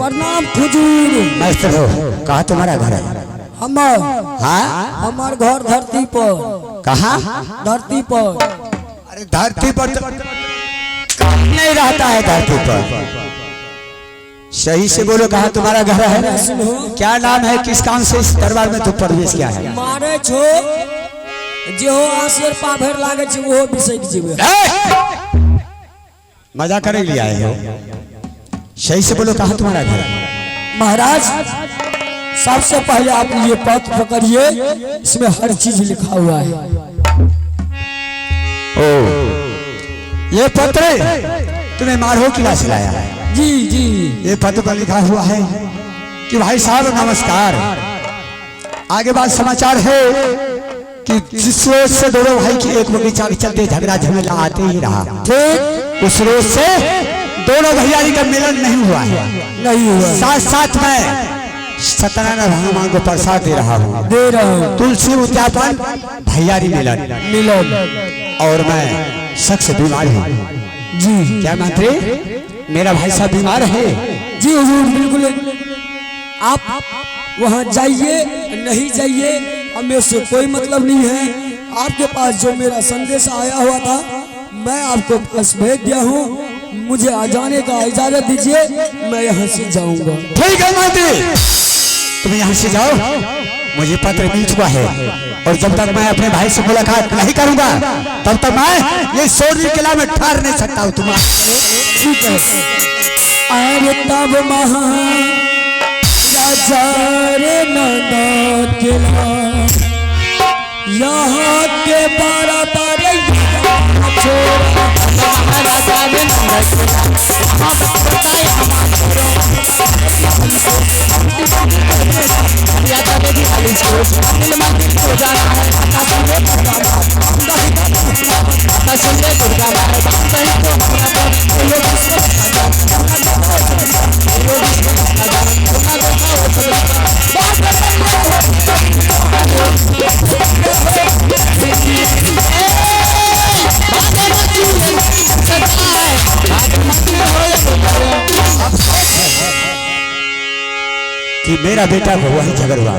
प्रणाम हुजूर। मास्टर हो, कहाँ तुम्हारा घर है? हमार हाँ, हमार घर धरती पर। कहाँ? धरती पर। अरे धरती पर तो नहीं रहता है धरती पर। सही से बोलो, कहाँ तुम्हारा घर है? क्या नाम है? किस काम से इस दरबार में तू प्रवेश किया है? मारे छो जे हो आशेर पाभर लागे छ वो बिसक जीवे। मजा करे लिया है। सही से बोलो, कहाँ तुम्हारा घर है? महाराज सबसे पहले आप ये पत्र पकड़िए, इसमें हर चीज लिखा हुआ है। ओ, ये पत्र तुम्हें मारो किला से लाया है? जी जी। ये पत्र पर लिखा हुआ है कि भाई साहब नमस्कार। आगे बात समाचार है कि जिस रोज से दोनों भाई की एक बगीचा के चलते झगड़ा झमेला आते ही रहा, ठीक उस रोज से दोनों भैयारी का मिलन नहीं हुआ है। नहीं हुआ। साथ साथ में सत्यनारायण भगवान को प्रसाद दे रहा हूँ, दे रहा हूँ। तुलसी उद्यापन भैयारी मिलन मिलन। और मैं शख्स बीमार हूँ जी। क्या मंत्री, मेरा भाई साहब बीमार है? जी हुजूर बिल्कुल। आप वहाँ जाइए नहीं जाइए हमें उससे कोई मतलब नहीं है। आपके पास जो मेरा संदेश आया हुआ था मैं आपको बस भेज दिया हूँ। मुझे आ जाने का इजाजत दीजिए, मैं यहाँ से जाऊंगा। ठीक है मंत्री, तुम यहाँ से जाओ, मुझे पत्र मिल चुका है और जब तक मैं अपने भाई से मुलाकात नहीं करूंगा तब तक मैं ये सोनी किला में ठहर नहीं सकता हूँ। तुम ठीक है। अरे तब महा राजा रे नंदा किला यहाँ के 12 तारे महाराजा रे नंदा कि मेरा बेटा को वही झगड़वा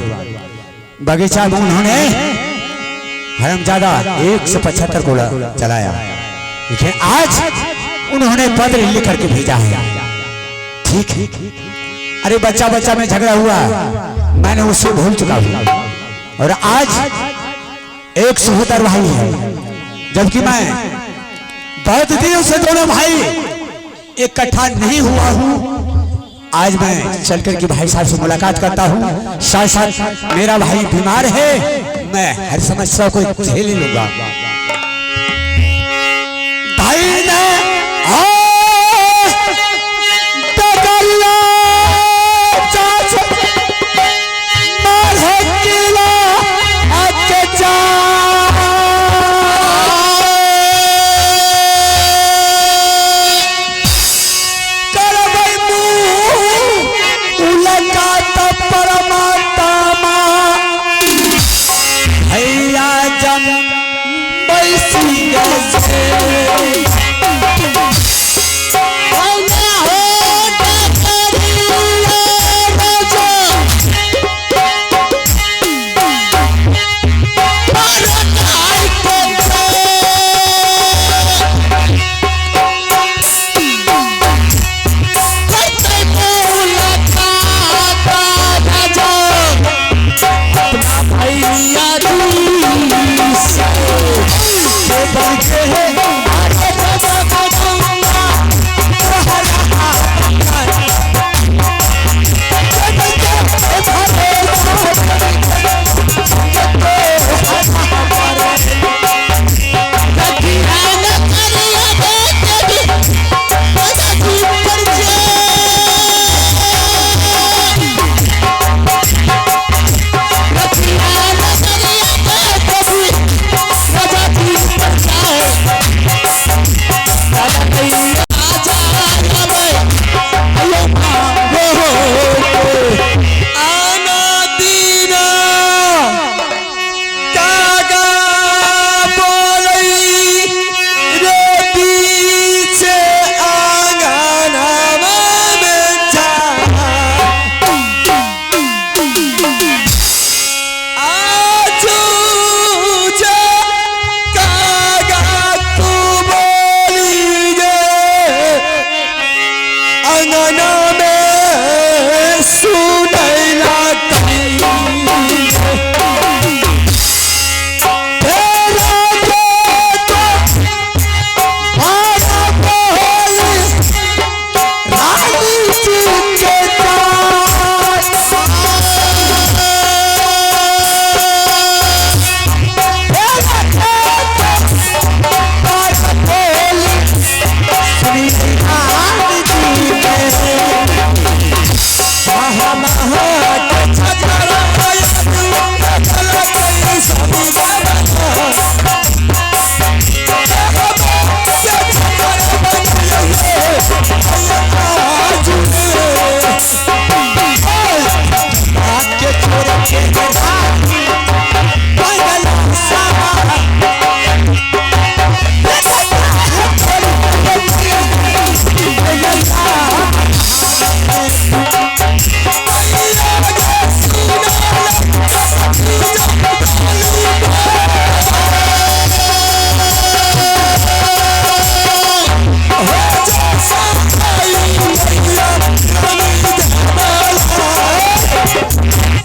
बगीचा में उन्होंने हरमजादा 175 को चलाया, लेकिन आज उन्होंने पत्र लिख करके भेजा है। ठीक है, अरे बच्चा बच्चा में झगड़ा हुआ, मैंने उससे भूल चुका हूँ और आज एक सहोदर भाई है, जबकि मैं बहुत दिनों से दोनों भाई इकट्ठा नहीं हुआ हूँ। आज मैं चलकर के भाई साहब से मुलाकात करता हूँ। साथ साथ मेरा भाई बीमार है, मैं हर समस्या को झेल लूंगा। भाई ने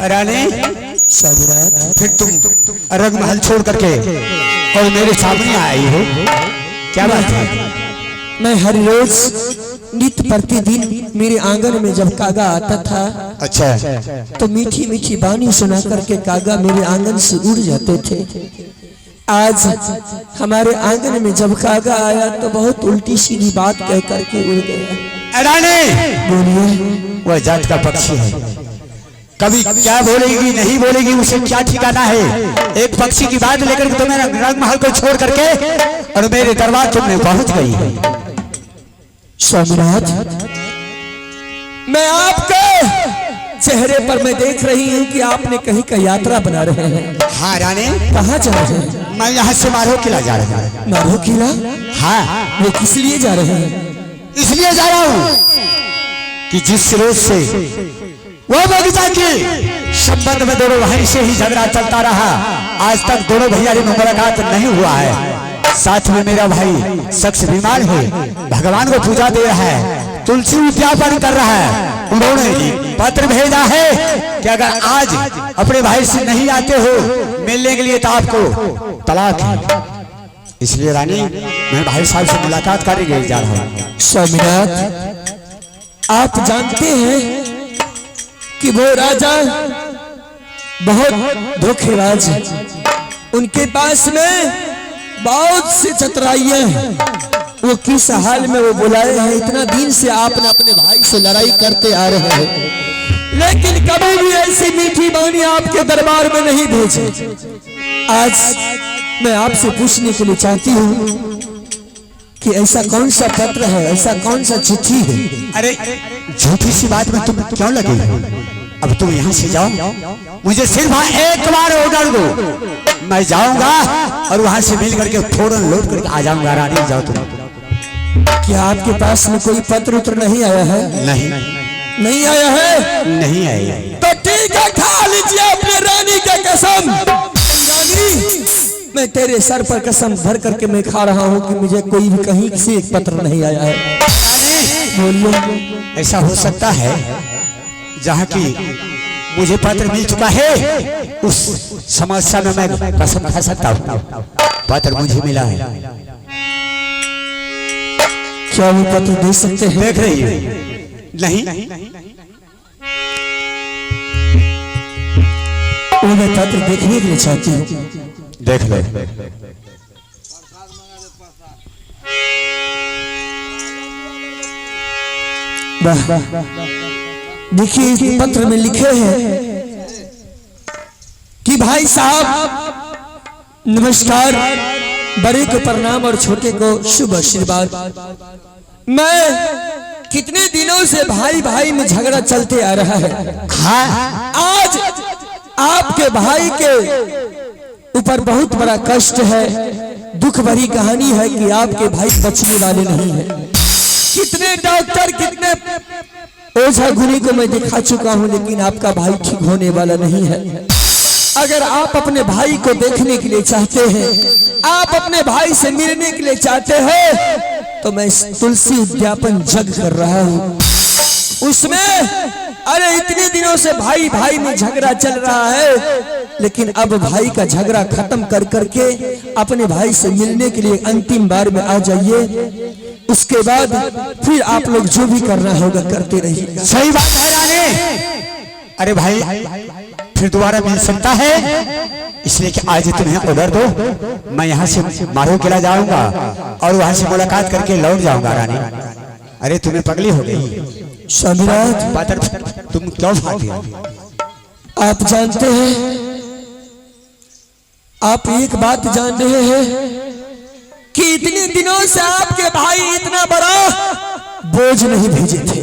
रानी स्वामीनाथ, फिर तुम रंग महल छोड़ करके और मेरे सामने आई हो, क्या बात है? मैं हर रोज नित्य प्रतिदिन मेरे आंगन में जब कागा आता था, अच्छा, तो मीठी मीठी बानी सुना करके कागा मेरे आंगन से उड़ जाते थे। आज हमारे आंगन में जब कागा आया तो बहुत उल्टी सीधी बात कह करके उड़ गया। रानी बोलिए। वह जात का पक्षी है, कभी क्या बोलेगी नहीं बोलेगी उसे क्या ठिकाना है। एक पक्षी की बात लेकर के तुम्हें रंग महल को छोड़ करके और मेरे दरबार तुमने पहुंच गई। स्वामीनाथ, मैं आपके चेहरे पर मैं देख रही हूँ कि आपने कहीं का यात्रा बना रहे हैं। हाँ रानी, कहाँ जा रहे हैं? मैं यहाँ से मारो किला जा रहा हूँ। मारो किला? हाँ, वो किस लिए जा रहे हैं? इसलिए जा रहा हूँ कि जिस रोज से वो बगीचा की संबंध में दोनों भाई से ही झगड़ा चलता रहा, आज तक दोनों भैया में मुलाकात नहीं हुआ है। साथ में मेरा भाई शख्स बीमार है, भगवान को पूजा दे रहा है, तुलसी उद्यापन कर रहा है। उन्होंने पत्र भेजा है कि अगर आज अपने भाई से नहीं आते हो मिलने के लिए तो आपको तलाक है। इसलिए रानी मैं भाई साहब से मुलाकात करने जा रहा हूँ। स्वामीनाथ, आप जानते हैं कि वो राजा बहुत धोखेबाज है, उनके पास में बहुत से चतुराइयां हैं। वो किस हाल में वो बुलाए हैं? इतना दिन से आपने अपने भाई से लड़ाई करते आ रहे हैं, लेकिन कभी भी ऐसी मीठी बानी आपके दरबार में नहीं भेजी। आज मैं आपसे पूछने के लिए चाहती हूँ कि ऐसा कौन सा पत्र है, ऐसा कौन सा चिट्ठी है? अरे झूठी सी बात में तुम क्यों लगे? अब तुम यहाँ से जाओ, मुझे सिर्फ एक बार ऑर्डर दो, मैं जाऊंगा और वहां से मिल करके फौरन लौट करके आ जाऊंगा। रानी जाओ तुम। क्या आपके पास में कोई पत्र उत्तर नहीं आया है? नहीं, नहीं आया है? नहीं आया। तो ठीक है, खा लीजिए अपने रानी का कसम। रानी, मैं तेरे सर पर कसम भर करके मैं खा रहा हूँ कि मुझे कोई भी कहीं से एक पत्र नहीं आया है। बोलिए। ऐसा हो सकता है जहाँ की मुझे पत्र मिल चुका है, उस समस्या में मैं कसम खा सकता हूँ। पत्र मुझे मिला है। क्या वो पत्र दे सकते हैं? देख रही है? नहीं, वो मैं पत्र देखने के लिए चाहती हूँ। देख ले। देखिए, इस पत्र में लिखे हैं कि भाई साहब नमस्कार, बड़े को प्रणाम और छोटे को शुभ आशीर्वाद। मैं कितने दिनों से भाई भाई में झगड़ा चलते आ रहा है। हाँ, आज आपके भाई के ऊपर बहुत बड़ा कष्ट है, दुख भरी कहानी है कि आपके भाई बचने वाले नहीं है। कितने डॉक्टर, कितने ओझा गुनी को मैं दिखा चुका हूं, लेकिन आपका भाई ठीक होने वाला नहीं है। अगर आप अपने भाई को देखने के लिए चाहते हैं, आप अपने भाई से मिलने के लिए चाहते हैं, तो मैं तुलसी उद्यापन जग कर रहा हूं। उसमें अरे इतने दिनों से भाई भाई में झगड़ा चल रहा है, लेकिन अब भाई का झगड़ा खत्म कर करके अपने भाई से मिलने के लिए अंतिम बार में आ जाइए। उसके बाद फिर आप लोग जो भी करना होगा करते रहिए। सही बात है रानी। अरे भाई फिर दोबारा मिल सकता है, इसलिए कि आज तुम्हें ऑर्डर दो, मैं यहाँ से मारो किला जाऊंगा और वहां से मुलाकात करके लौट जाऊंगा। रानी, अरे तुम्हें पगली हो गई। स्वामीनाथ, तुम क्यों भागे? आप जानते हैं, आप एक बात जान रहे हैं कि इतने दिनों से आपके भाई इतना बड़ा बोझ नहीं भेजे थे,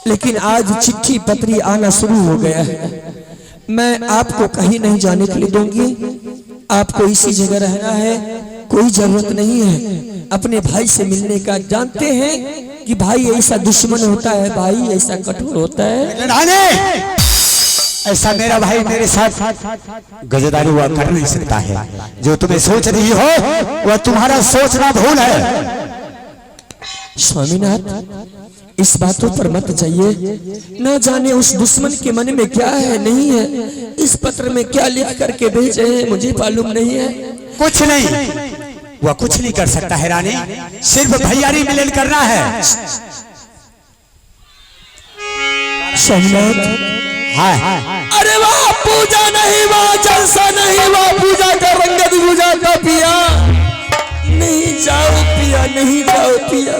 लेकिन आज चिट्ठी पत्री आना शुरू हो गया है। मैं आपको कहीं नहीं जाने के लिए दूंगी, आपको इसी जगह रहना है, कोई जरूरत नहीं है अपने भाई से मिलने का। जानते हैं कि भाई ऐसा दुश्मन होता है, भाई ऐसा कठोर होता है। ऐसा मेरा भाई मेरे साथ गजदारी हुआ कर नहीं सकता है। जो तुम्हें सोच रही हो वह तुम्हारा सोचना भूल है। स्वामीनाथ इस बातों पर मत जाइए, न जाने उस दुश्मन के मन में क्या है नहीं है, इस पत्र में क्या लिख करके भेजे हैं मुझे मालूम नहीं है। कुछ नहीं, वह कुछ नहीं कर सकता है रानी, सिर्फ भैयारी मिलन करना है। स्वामीनाथ अरे वाह पूजा नहीं, वाह जलसा नहीं, वाह पूजा का रंगत पूजा का पिया, नहीं जाओ पिया, नहीं जाओ पिया।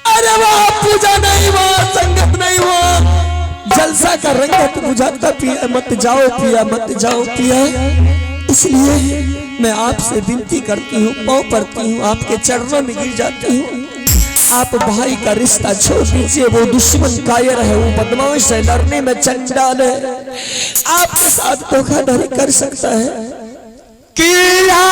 अरे वाह पूजा नहीं, वाह संगत नहीं, वाह जलसा का रंगत बुझाता पिया, मत जाओ पिया, मत जाओ पिया। इसलिए मैं आपसे विनती करती हूँ, पाँव पड़ती हूँ, आपके चरणों में गिर जाती हूँ, आप भाई का रिश्ता छोड़ दीजिए। वो दुश्मन कायर है, वो बदमाश है, लड़ने में चंडाल है, आपके साथ धोखाधड़ी कर सकता है। कीड़ा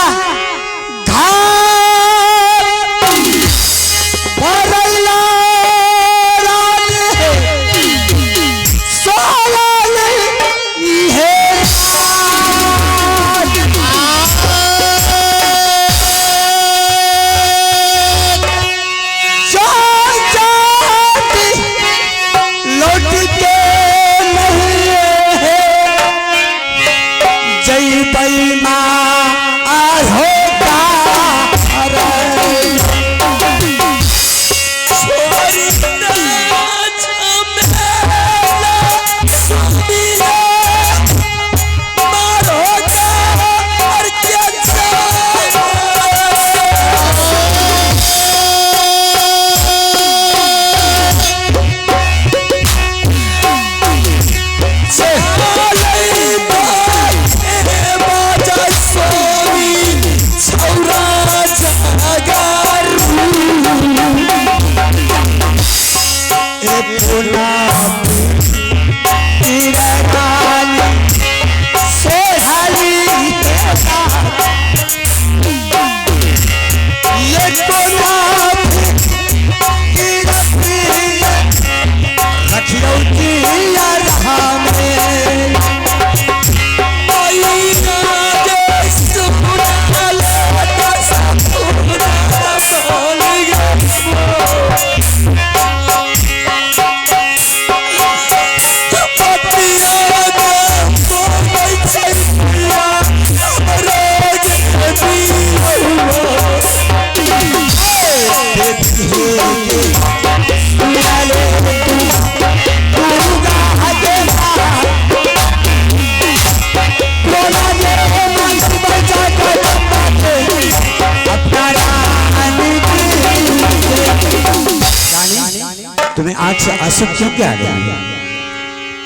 तुम्हें आंख से आंसू क्यों क्या आ गया?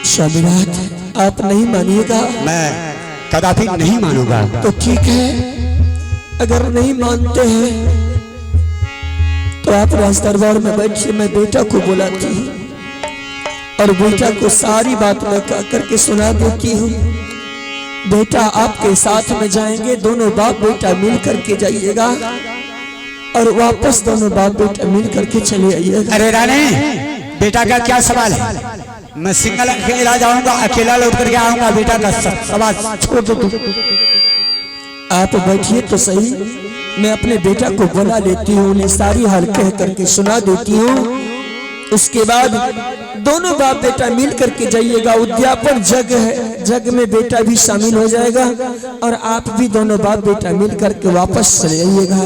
स्वामीनाथ आप नहीं मानिएगा। मैं कदापि नहीं मानूंगा। तो ठीक है, अगर नहीं मानते हैं तो आप राज दरबार में बैठिए, मैं बेटा को बुलाती हूँ और बेटा को सारी बात मैं कह करके सुना देती हूँ। बेटा आपके साथ में जाएंगे, दोनों बाप बेटा मिल करके जाइएगा और वापस दोनों बाप बेटा मिल करके चले आइएगा। अरे रानी बेटा का क्या सवाल है, मैं सिंगल अकेला जाऊंगा, अकेला लौट करके आऊंगा, बेटा का सवाल छोड़ दो। आप बैठिए तो सही, मैं अपने बेटा को बुला लेती हूँ, उन्हें सारी हाल कह करके सुना देती हूँ। उसके बाद दोनों बाप बेटा मिल करके जाइएगा। उद्यापन जग है, जग में बेटा भी शामिल हो जाएगा और आप भी दोनों बाप बेटा मिल करके वापस चले आइएगा।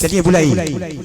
चलिए बुलाइए।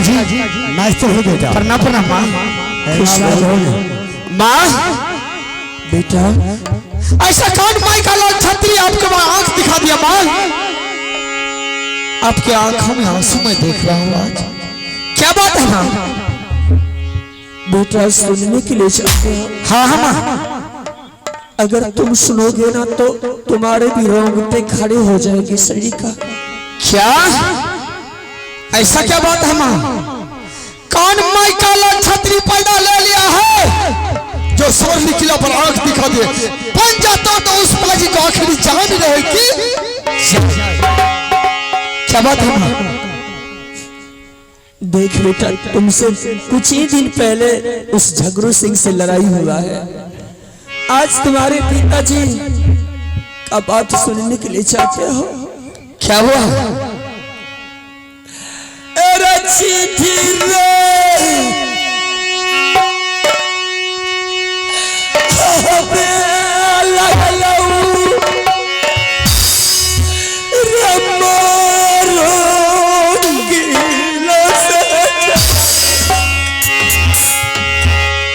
पिताजी नाश्ते हो बेटा। प्रणाम प्रणाम माँ। माँ बेटा ऐसा कौन माई का लाल छतरी आपके आंख दिखा दिया माँ? आपके आंखों में आंसू मैं देख रहा हूँ आज, क्या बात है माँ? बेटा सुनने के लिए चाहते हो? हाँ हाँ माँ। अगर तुम सुनोगे ना तो तुम्हारे भी रोंगटे खड़े हो जाएंगे शरीर का। क्या ऐसा क्या बात है माँ? कौन माई का लाल छतरी पैदा ले लिया है जो सोर निकला पर आंख दिखा दे? बन जाता तो उस बाजी को आखिरी जान रहेगी। क्या बात है माँ? देख बेटा तुमसे कुछ ही दिन पहले उस झगड़ू सिंह से लड़ाई हुआ है। आज तुम्हारे पिताजी का बात सुनने के लिए चाहते हो? क्या हुआ? अरे चिट्ठी रे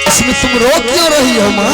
इसमें तुम रो क्यों रही हो माँ?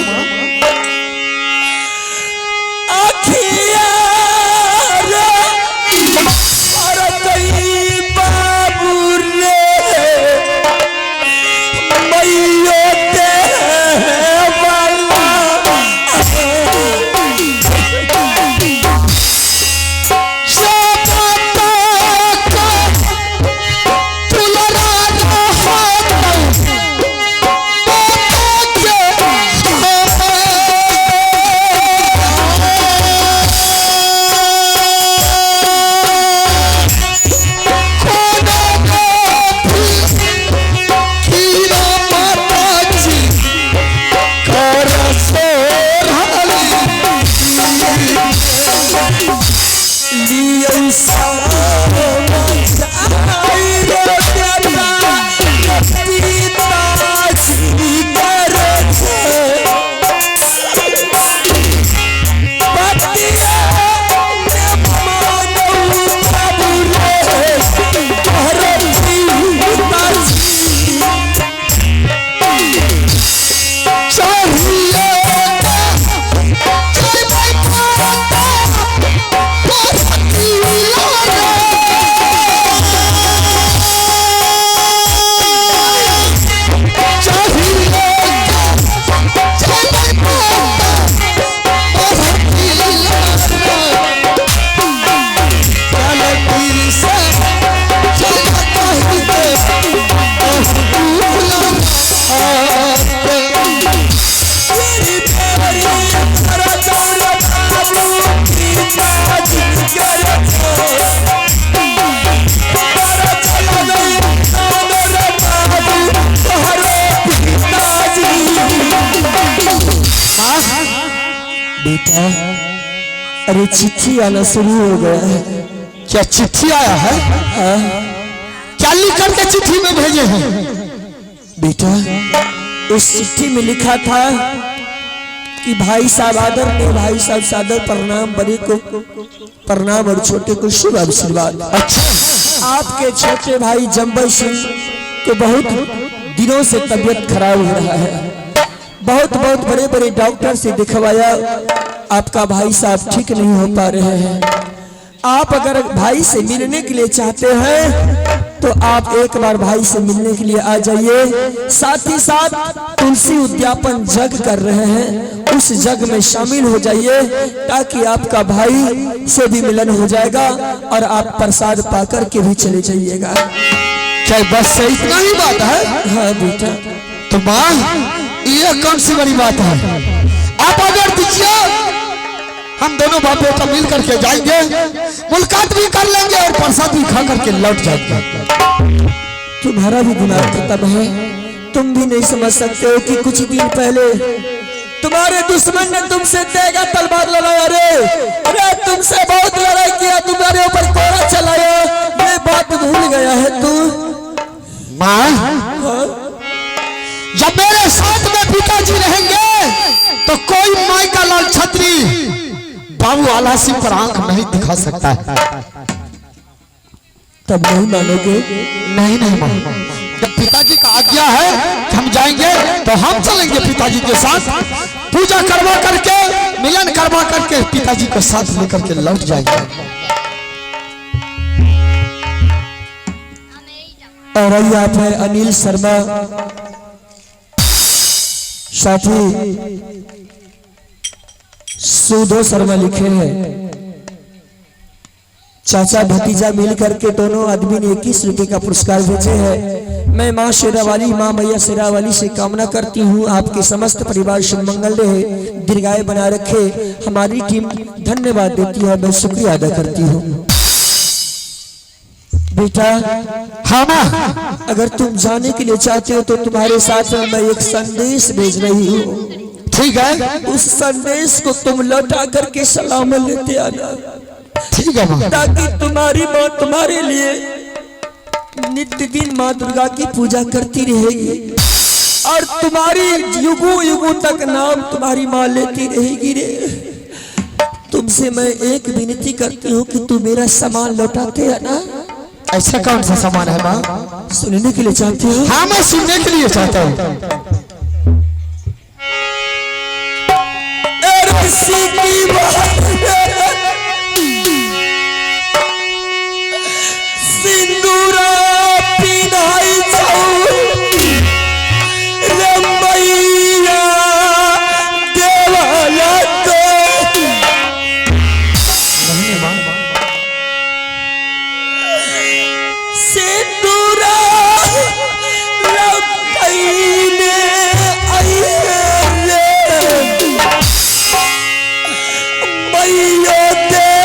बेटा अरे चिट्ठी आना शुरू हो गया है। क्या चिट्ठी आया है? क्या लिख करके चिट्ठी में भेजे हैं? बेटा उस चिट्ठी में लिखा था कि भाई साहब आदर ने भाई साहब सादर प्रणाम, बड़े को प्रणाम और छोटे को शुभ आशीर्वाद। अच्छा आपके छोटे भाई जंबल सिंह को बहुत दिनों से तबीयत खराब हो रहा है, बहुत बड़े बड़े डॉक्टर से दिखवाया, आपका भाई साहब ठीक नहीं हो पा रहे हैं। आप अगर भाई से मिलने के लिए चाहते हैं तो आप एक बार भाई से मिलने के लिए आ जाइए। साथ ही साथ तुलसी उद्यापन जग कर रहे हैं, उस जग में शामिल हो जाइए ताकि आपका भाई से भी मिलन हो जाएगा और आप प्रसाद पाकर के भी चले जाइएगा। क्या बस से इतना ही बात है? हाँ बेटा। तो माँ ये कौन सी बड़ी बात है? आप अगर दीजिए हम दोनों बाप बेटा मिल करके जाएंगे, मुलाकात भी कर लेंगे और प्रसाद भी खा करके लौट जाएंगे। तुम्हारा भी दिमाग खत्म है, तुम भी नहीं समझ सकते हो कि कुछ दिन पहले तुम्हारे दुश्मन ने तुमसे तेगा तलवार लड़ाया। अरे तुमसे बहुत लड़ाई किया, तुम्हारे ऊपर कोड़ा चलाया, ये बात भूल गया है तू? माँ जब मेरे साथ में पिताजी रहेंगे तो कोई माई का लाल छतरी बाबू आला सिंह पर आंख नहीं दिखा सकता है। तब नहीं मानोगे? नहीं नहीं मानो। जब पिताजी का आज्ञा है कि हम जाएंगे तो हम चलेंगे पिताजी के साथ, पूजा करवा करके मिलन करवा करके पिताजी को साथ लेकर के लौट जाएंगे। और ये आप है अनिल शर्मा, साथी सुधो शर्मा लिखे हैं। चाचा भतीजा मिल करके दोनों आदमी ने 21 रुपए का पुरस्कार भेजे हैं। मैं माँ शेरावाली, माँ मैया शेरावाली से कामना करती हूँ आपके समस्त परिवार शुभ मंगल रहे, दीर्घायु बना रखे। हमारी टीम धन्यवाद देती है, मैं शुक्रिया अदा करती हूँ। बेटा हाँ माँ, अगर तुम जाने के लिए चाहते हो तो तुम्हारे साथ मैं एक संदेश भेज रही हूँ। ठीक है, उस संदेश को तुम लौटा करके सलामत लेते आना। ठीक है माँ। ताकि तुम्हारी माँ तुम्हारे लिए नित्य दिन माँ दुर्गा की पूजा करती रहेगी और तुम्हारी युगों युगों तक नाम तुम्हारी माँ लेती रहेगी रे। तुमसे मैं एक विनती करती हूँ कि तू मेरा सामान लौटाते आना। ऐसा कौन सा सामान है माँ? सुनने के लिए चाहते हो? हाँ मैं सुनने के लिए चाहता हूँ। सिंदूरा पिनाई जाऊ रमैया देवाला तो सिंदूरा लपैने आइए मैया देवाला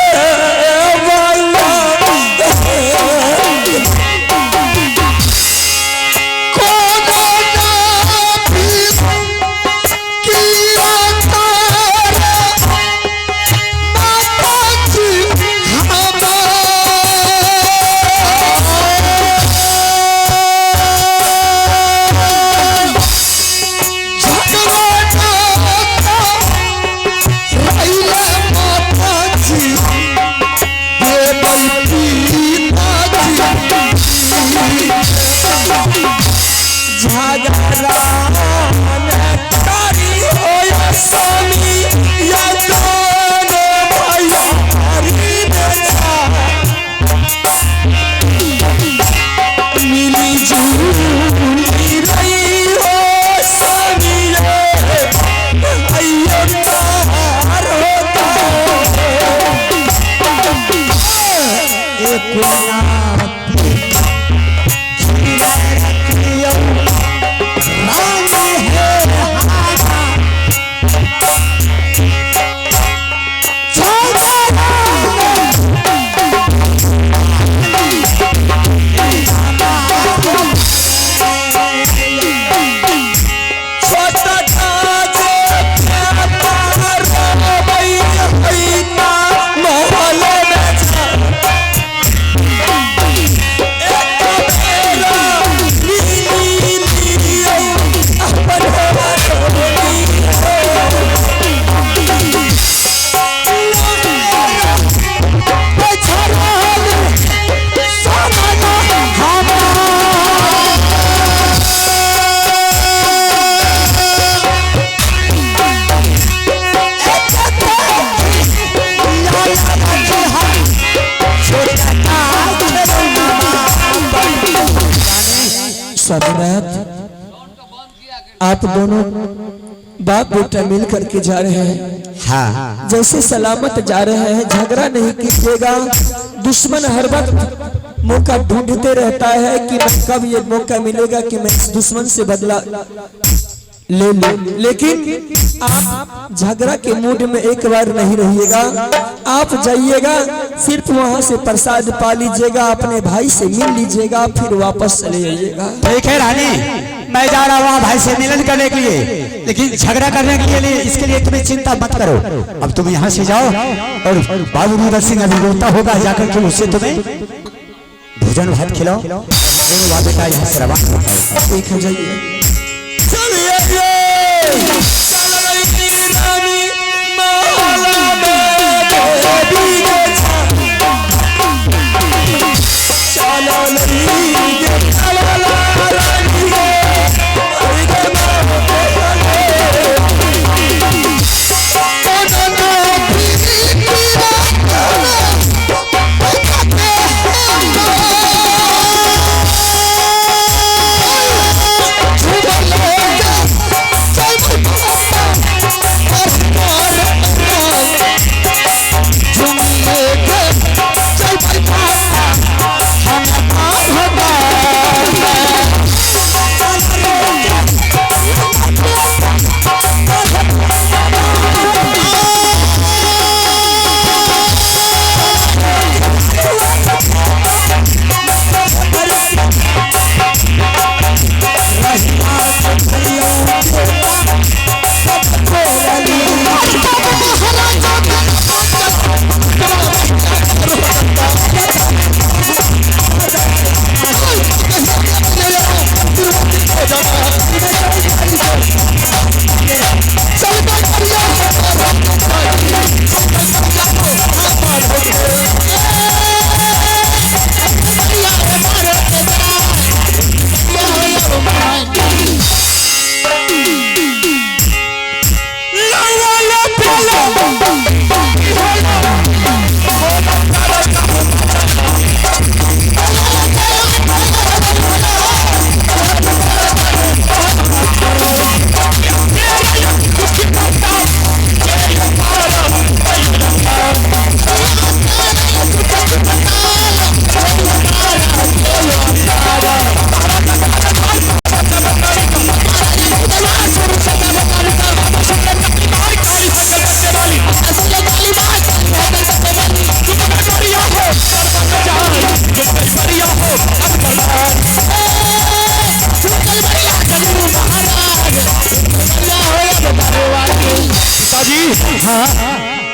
स्वामीनाथ, आप दोनों बाप बेटा मिल करके जा रहे हैं। हाँ जैसे सलामत जा रहे हैं, झगड़ा नहीं कीजिएगा। दुश्मन हर वक्त मौका ढूंढते रहता है कि मैं कब ये मौका मिलेगा कि मैं इस दुश्मन से बदला ले लूं। लेकिन आप झगड़ा के मूड में एक बार नहीं रहिएगा। आप जाइएगा, सिर्फ वहां से प्रसाद पा लीजिएगा, अपने भाई से मिल लीजिएगा, फिर वापस चले जाइएगा। ठीक है रानी, मैं जा रहा हूँ भाई से मिलन करने के लिए, लेकिन झगड़ा करने के लिए इसके लिए तुम्हें चिंता मत करो। अब तुम यहाँ से जाओ और बाबू वीर सिंह अभी रोता होगा, जाकर के उससे तुम्हें भोजन भात खिलाओ। बेटा यहाँ से रवाना होता है। एक हो जाइए। चल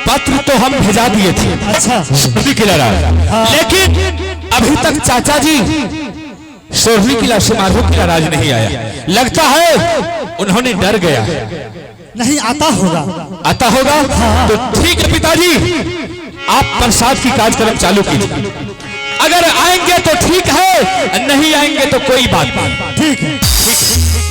पत्र तो हम भेजा दिए थे। अच्छा सोरनी किला राज, लेकिन अभी तक चाचा जी सोरनी किला से माधो किला राज नहीं आया। लगता है उन्होंने डर गया। नहीं आता होगा। आता होगा तो ठीक है पिताजी, आप प्रसाद की कार्यक्रम चालू कीजिए। अगर आएंगे तो ठीक है, नहीं आएंगे तो कोई बात नहीं। ठीक है।